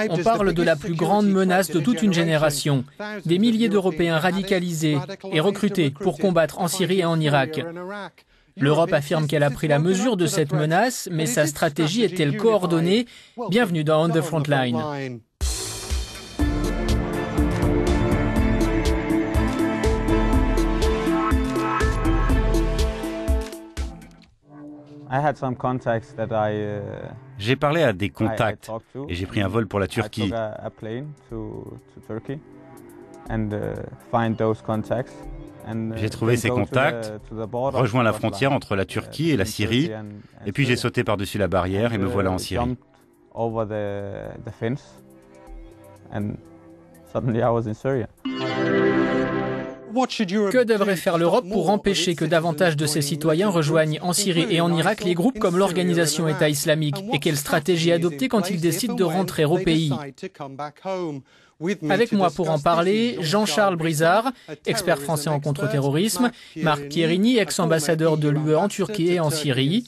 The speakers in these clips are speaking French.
On parle de la plus grande menace de toute une génération. Des milliers d'Européens radicalisés et recrutés pour combattre en Syrie et en Irak. L'Europe affirme qu'elle a pris la mesure de cette menace, mais sa stratégie est-elle coordonnée? Bienvenue dans On the Front Line. J'ai parlé à des contacts et j'ai pris un vol pour la Turquie. J'ai trouvé ces contacts, rejoint la frontière entre la Turquie et la Syrie, et puis j'ai sauté par-dessus la barrière et me voilà en Syrie. Que devrait faire l'Europe pour empêcher que davantage de ses citoyens rejoignent en Syrie et en Irak les groupes comme l'organisation État islamique? Et quelle stratégie adopter quand ils décident de rentrer au pays? Avec moi pour en parler, Jean-Charles Brizard, expert français en contre-terrorisme, Marc Pierini, ex-ambassadeur de l'UE en Turquie et en Syrie,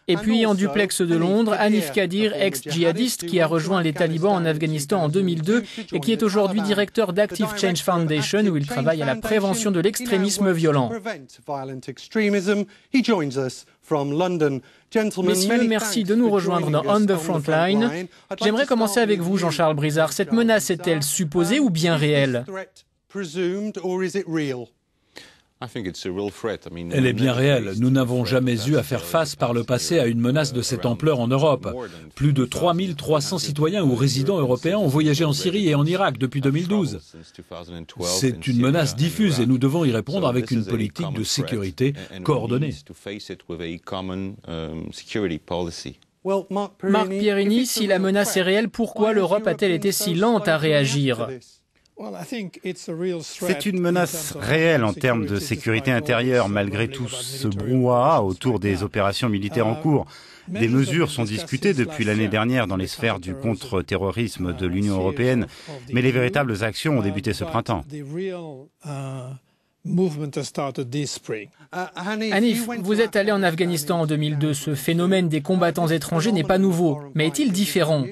et puis en duplex de Londres, Hanif Kadir, ex-djihadiste qui a rejoint les talibans en Afghanistan en 2002 et qui est aujourd'hui directeur d'Active Change Foundation où il travaille à la prévention de l'extrémisme violent. Messieurs, merci de nous rejoindre dans On the Front Line. J'aimerais commencer avec vous, Jean-Charles Brizard. Cette menace est-elle supposée ou bien réelle? Elle est bien réelle. Nous n'avons jamais eu à faire face par le passé à une menace de cette ampleur en Europe. Plus de 3300 citoyens ou résidents européens ont voyagé en Syrie et en Irak depuis 2012. C'est une menace diffuse et nous devons y répondre avec une politique de sécurité coordonnée. Marc Pierini, si la menace est réelle, pourquoi l'Europe a-t-elle été si lente à réagir? C'est une menace réelle en termes de sécurité intérieure, malgré tout ce brouhaha autour des opérations militaires en cours. Des mesures sont discutées depuis l'année dernière dans les sphères du contre-terrorisme de l'Union européenne, mais les véritables actions ont débuté ce printemps. Hanif, vous êtes allé en Afghanistan en 2002. Ce phénomène des combattants étrangers n'est pas nouveau, mais est-il différent?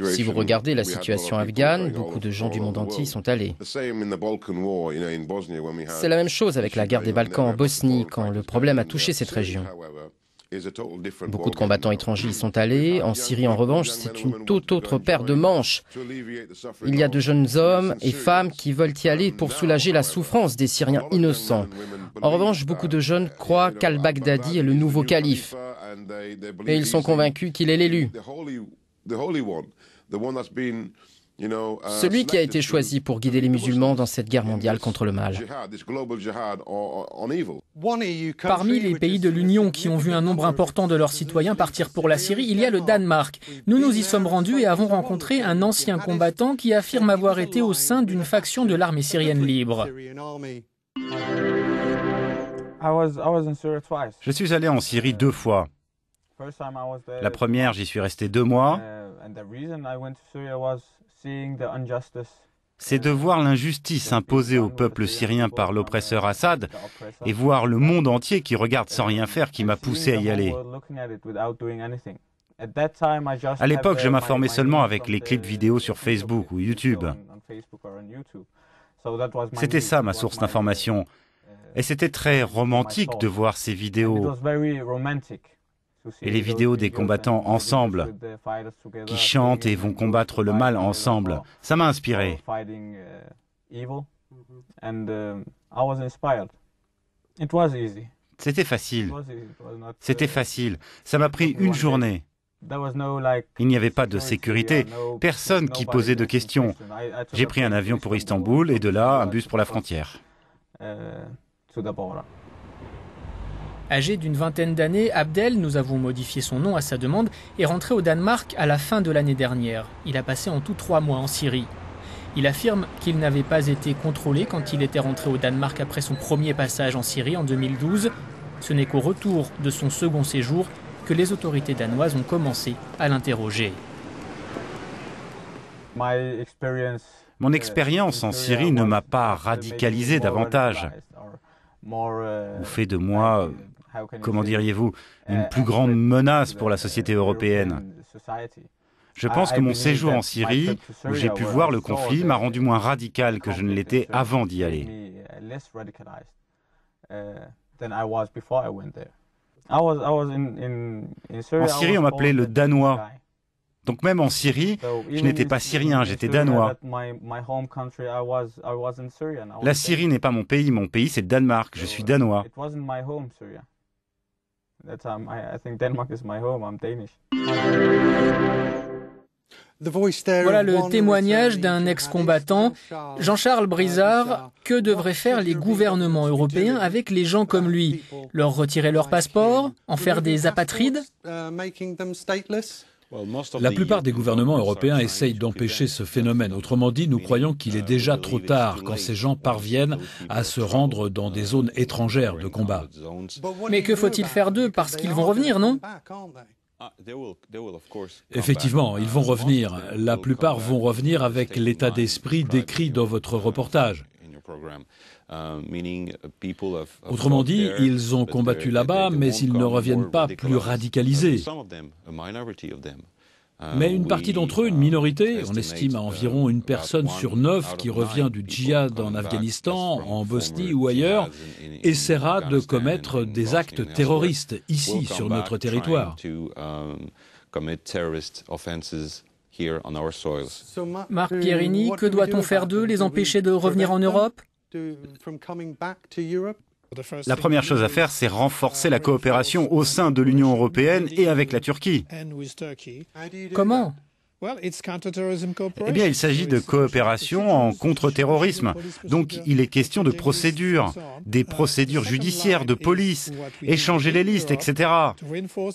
Si vous regardez la situation afghane, beaucoup de gens du monde entier y sont allés. C'est la même chose avec la guerre des Balkans en Bosnie, quand le problème a touché cette région. Beaucoup de combattants étrangers y sont allés. En Syrie, en revanche, c'est une toute autre paire de manches. Il y a de jeunes hommes et femmes qui veulent y aller pour soulager la souffrance des Syriens innocents. En revanche, beaucoup de jeunes croient qu'al-Baghdadi est le nouveau calife. Et ils sont convaincus qu'il est l'élu. Celui qui a été choisi pour guider les musulmans dans cette guerre mondiale contre le mal. Parmi les pays de l'Union qui ont vu un nombre important de leurs citoyens partir pour la Syrie, il y a le Danemark. Nous nous y sommes rendus et avons rencontré un ancien combattant qui affirme avoir été au sein d'une faction de l'armée syrienne libre. Je suis allé en Syrie 2 fois. La première, j'y suis resté 2 mois. C'est de voir l'injustice imposée au peuple syrien par l'oppresseur Assad et voir le monde entier qui regarde sans rien faire qui m'a poussé à y aller. À l'époque, je m'informais seulement avec les clips vidéo sur Facebook ou YouTube. C'était ça ma source d'information. Et c'était très romantique de voir ces vidéos. Et les vidéos des combattants ensemble, qui chantent et vont combattre le mal ensemble. Ça m'a inspiré. C'était facile. C'était facile. Ça m'a pris 1 journée. Il n'y avait pas de sécurité, personne qui posait de questions. J'ai pris un avion pour Istanbul et de là, un bus pour la frontière. Âgé d'une vingtaine d'années, Abdel, nous avons modifié son nom à sa demande, est rentré au Danemark à la fin de l'année dernière. Il a passé en tout 3 mois en Syrie. Il affirme qu'il n'avait pas été contrôlé quand il était rentré au Danemark après son premier passage en Syrie en 2012. Ce n'est qu'au retour de son second séjour que les autorités danoises ont commencé à l'interroger. Mon expérience en Syrie ne m'a pas radicalisé davantage, ou fait de moi comment diriez-vous, une plus grande menace pour la société européenne. Je pense que mon séjour en Syrie, où j'ai pu voir le conflit, m'a rendu moins radical que je ne l'étais avant d'y aller. En Syrie, on m'appelait le Danois. Donc même en Syrie, je n'étais pas syrien, j'étais danois. La Syrie n'est pas mon pays c'est le Danemark, je suis danois. Voilà le témoignage d'un ex-combattant. Jean-Charles Brizard, que devraient faire les gouvernements européens avec les gens comme lui? Leur retirer leur passeport? En faire des apatrides? La plupart des gouvernements européens essayent d'empêcher ce phénomène. Autrement dit, nous croyons qu'il est déjà trop tard quand ces gens parviennent à se rendre dans des zones étrangères de combat. Mais que faut-il faire d'eux? Parce qu'ils vont revenir, non? Effectivement, ils vont revenir. La plupart vont revenir avec l'état d'esprit décrit dans votre reportage. Autrement dit, ils ont combattu là-bas, mais ils ne reviennent pas plus radicalisés. Mais une partie d'entre eux, une minorité, on estime à environ une personne sur 9 qui revient du djihad en Afghanistan, en Bosnie ou ailleurs, essaiera de commettre des actes terroristes ici, sur notre territoire. Marc Pierini, que doit-on faire d'eux? Les empêcher de revenir en Europe? La première chose à faire, c'est renforcer la coopération au sein de l'Union européenne et avec la Turquie. Comment? Eh bien, il s'agit de coopération en contre-terrorisme. Donc, il est question de procédures, des procédures judiciaires, de police, échanger les listes, etc.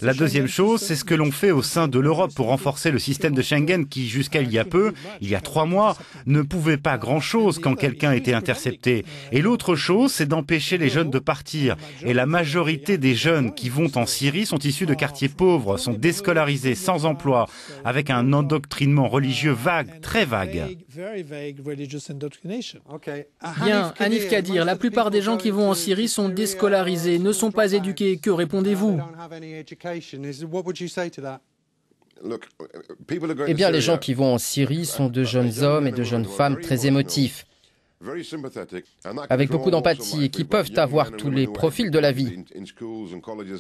La deuxième chose, c'est ce que l'on fait au sein de l'Europe pour renforcer le système de Schengen qui, jusqu'à il y a peu, il y a 3 mois, ne pouvait pas grand-chose quand quelqu'un était intercepté. Et l'autre chose, c'est d'empêcher les jeunes de partir. Et la majorité des jeunes qui vont en Syrie sont issus de quartiers pauvres, sont déscolarisés, sans emploi, avec un endoctrinement religieux vague, très vague. Bien, Hanif Kadir, la plupart des gens qui vont en Syrie sont déscolarisés, ne sont pas éduqués. Que répondez-vous? Eh bien, les gens qui vont en Syrie sont de jeunes hommes et de jeunes femmes très émotifs, avec beaucoup d'empathie et qui peuvent avoir tous les profils de la vie.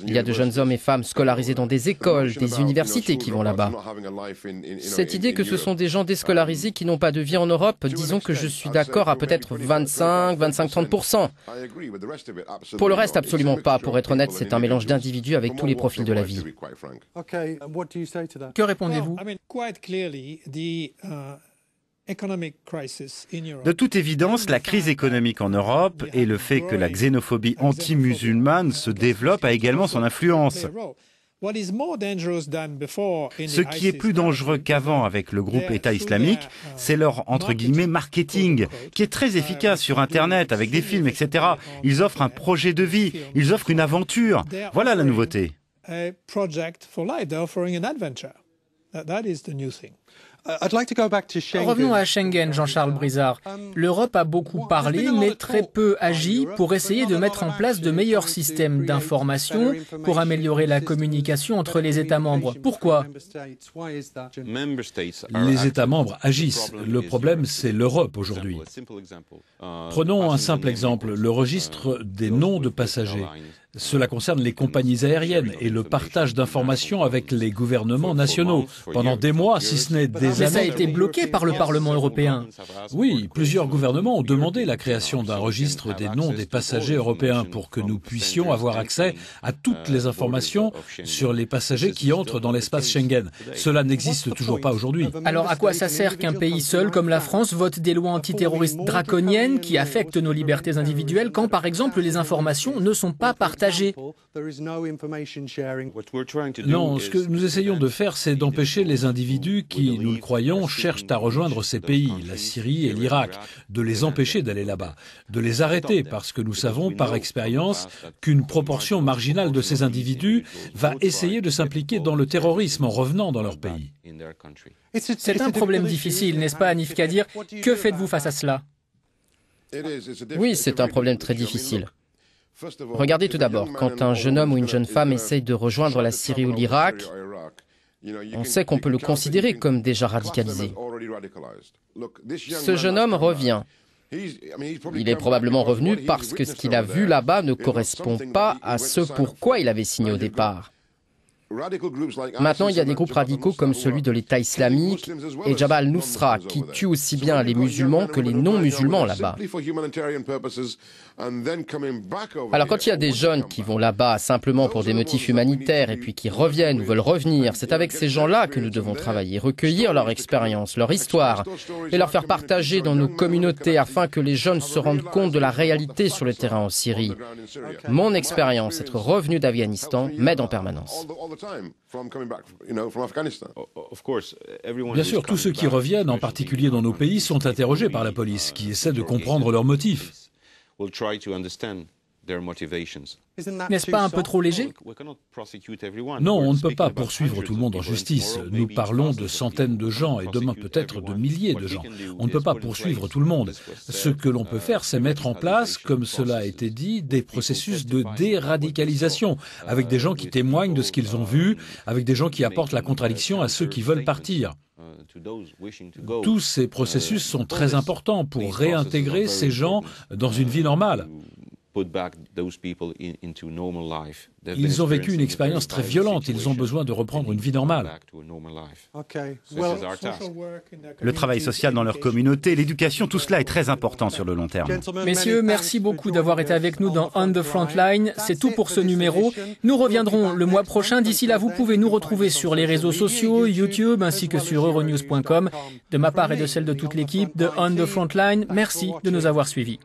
Il y a de jeunes hommes et femmes scolarisés dans des écoles, des universités qui vont là-bas. Cette idée que ce sont des gens déscolarisés qui n'ont pas de vie en Europe, disons que je suis d'accord à peut-être 25-30%. Pour le reste, absolument pas. Pour être honnête, c'est un mélange d'individus avec tous les profils de la vie. Que répondez-vous? De toute évidence, la crise économique en Europe et le fait que la xénophobie anti-musulmane se développe a également son influence. Ce qui est plus dangereux qu'avant avec le groupe État islamique, c'est leur, entre guillemets, marketing, qui est très efficace sur Internet, avec des films, etc. Ils offrent un projet de vie, ils offrent une aventure. Voilà la nouveauté. Revenons à Schengen, Jean-Charles Brizard. L'Europe a beaucoup parlé, mais très peu agi pour essayer de mettre en place de meilleurs systèmes d'information pour améliorer la communication entre les États membres. Pourquoi? Les États membres agissent. Le problème, c'est l'Europe aujourd'hui. Prenons un simple exemple, le registre des noms de passagers. Cela concerne les compagnies aériennes et le partage d'informations avec les gouvernements nationaux. Pendant des mois, si ce n'est des années... Mais ça a été bloqué par le Parlement européen. Oui, plusieurs gouvernements ont demandé la création d'un registre des noms des passagers européens pour que nous puissions avoir accès à toutes les informations sur les passagers qui entrent dans l'espace Schengen. Cela n'existe toujours pas aujourd'hui. Alors à quoi ça sert qu'un pays seul, comme la France, vote des lois antiterroristes draconiennes qui affectent nos libertés individuelles quand, par exemple, les informations ne sont pas partagées? Non, ce que nous essayons de faire, c'est d'empêcher les individus qui, nous le croyons, cherchent à rejoindre ces pays, la Syrie et l'Irak, de les empêcher d'aller là-bas, de les arrêter, parce que nous savons par expérience qu'une proportion marginale de ces individus va essayer de s'impliquer dans le terrorisme en revenant dans leur pays. C'est un problème difficile, n'est-ce pas, Hanif Kadir? Que faites-vous face à cela? Oui, c'est un problème très difficile. Regardez tout d'abord, quand un jeune homme ou une jeune femme essaye de rejoindre la Syrie ou l'Irak, on sait qu'on peut le considérer comme déjà radicalisé. Ce jeune homme revient. Il est probablement revenu parce que ce qu'il a vu là-bas ne correspond pas à ce pourquoi il avait signé au départ. Maintenant, il y a des groupes radicaux comme celui de l'État islamique et Jabhat al-Nusra qui tuent aussi bien les musulmans que les non-musulmans là-bas. Alors quand il y a des jeunes qui vont là-bas simplement pour des motifs humanitaires et puis qui reviennent ou veulent revenir, c'est avec ces gens-là que nous devons travailler, recueillir leur expérience, leur histoire et leur faire partager dans nos communautés afin que les jeunes se rendent compte de la réalité sur le terrain en Syrie. Mon expérience, être revenu d'Afghanistan, m'aide en permanence. Bien sûr, tous ceux qui reviennent, en particulier dans nos pays, sont interrogés par la police, qui essaie de comprendre leurs motifs. N'est-ce pas un peu trop léger? Non, on ne peut pas poursuivre tout le monde en justice. Nous parlons de centaines de gens et demain peut-être de milliers de gens. On ne peut pas poursuivre tout le monde. Ce que l'on peut faire, c'est mettre en place, comme cela a été dit, des processus de déradicalisation, avec des gens qui témoignent de ce qu'ils ont vu, avec des gens qui apportent la contradiction à ceux qui veulent partir. Tous ces processus sont très importants pour réintégrer ces gens dans une vie normale. Ils ont vécu une expérience très violente, ils ont besoin de reprendre une vie normale. Le travail social dans leur communauté, l'éducation, tout cela est très important sur le long terme. Messieurs, merci beaucoup d'avoir été avec nous dans On the Frontline. C'est tout pour ce numéro. Nous reviendrons le mois prochain. D'ici là, vous pouvez nous retrouver sur les réseaux sociaux, YouTube, ainsi que sur euronews.com. De ma part et de celle de toute l'équipe de On the Frontline, merci de nous avoir suivis.